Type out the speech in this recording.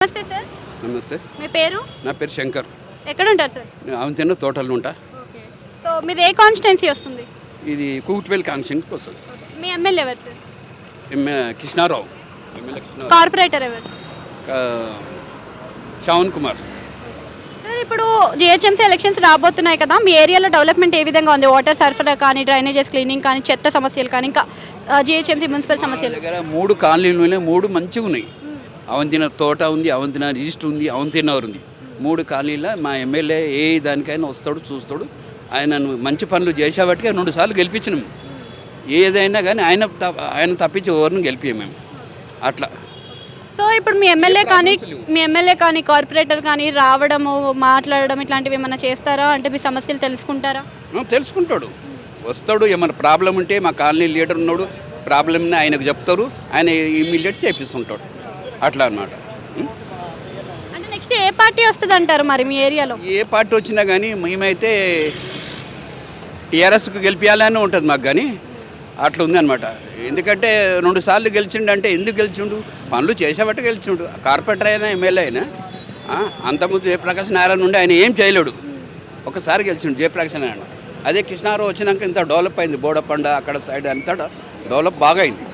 నమస్తే సార్. నమస్తే, మీ పేరు? నా పేరు శంకర్. ఎక్కడ ఉంటారు సార్? అవంతిన్న తోటలు ఉంటా. ఓకే. సో మీది ఏ కాన్స్టిట్యున్సీ వస్తుంది? ఇది కూకుట్వేల్ కాంక్షన్కి వస్తుంది. మీ ఎమ్మెల్యే ఎవరు sir? Krishna Rao. MLA Krishna Rao. Corporator ఎవరు? శ్రావణ్ కుమార్. సార్ ఇప్పుడు జిహెచ్ఎంసీ ఎలక్షన్స్ రాబోతున్నాయి కదా, మీ ఏరియాలో డెవలప్మెంట్ ఏ విధంగా ఉంది? వాటర్ సరఫరా కానీ, డ్రైనేజెస్ క్లీనింగ్ కానీ, చెత్త సమస్యలు కానీ, ఇంకా జిహెచ్ఎంసీ మున్సిపల్ సమస్యలు. దగ్గర 3 కాలనీలు ఉన్నాయి, 3 మంచిగా ఉన్నాయి. అవంతిన తోట ఉంది, అవంతిన ఈస్ట్ ఉంది, అవంతినవర్ ఉంది. 3 కాలనీలో మా ఎమ్మెల్యే ఏ దానికైనా వస్తాడు, చూస్తాడు. ఆయన మంచి పనులు చేసేవాటికి 2 సార్లు గెలిపించినాము. ఏదైనా కానీ ఆయన తప్పించి ఎవరిని గెలిపాము మేము అట్లా. సో ఇప్పుడు మీ ఎమ్మెల్యే కానీ కార్పొరేటర్ కానీ రావడము, మాట్లాడడం ఇట్లాంటివి ఏమైనా చేస్తారా? అంటే మీ సమస్యలు తెలుసుకుంటారా? తెలుసుకుంటాడు, వస్తాడు. ఏమైనా ప్రాబ్లం ఉంటే మా కాలనీ లీడర్ ఉన్నాడు, ప్రాబ్లమ్ని ఆయనకు చెప్తారు, ఆయన ఇమ్మీడియట్ చేపిస్తుంటాడు అట్లా అన్నమాట. అంటే నెక్స్ట్ ఏ పార్టీ వస్తుంది అంటారు మరి మీ ఏరియాలో? ఏ పార్టీ వచ్చినా కానీ మేమైతే టీఆర్ఎస్కు గెలిపించాలని ఉంటుంది మాకు, కానీ అట్లా ఉంది అనమాట. ఎందుకంటే 2 సార్లు గెలిచిండు అంటే ఎందుకు గెలిచిండు? పనులు చేసేబట్టి గెలిచిండు. కార్పొరేటర్ అయినా ఎమ్మెల్యే అయినా. అంతకుముందు జయప్రకాష్ నారాయణ నుండి ఆయన ఏం చేయలేడు, ఒకసారి గెలిచిండు జయప్రకాష్ నారాయణ. అదే కృష్ణారావు వచ్చినాక ఇంత డెవలప్ అయింది. బోడపండ అక్కడ సైడ్ అంతా డెవలప్ బాగా అయింది.